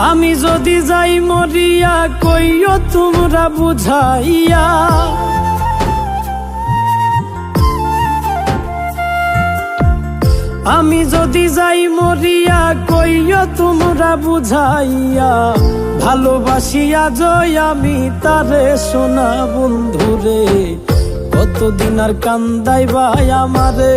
আমি যদি যাই মরিয়া কইও তোমরা বুঝাইয়া, আমি যদি যাই মরিয়া কইও তোমরা বুঝাইয়া, ভালোবাসিয়া জয় আমি তারে সোনা বন্ধুরে, কতদিন আর কান্দাইবা আমারে।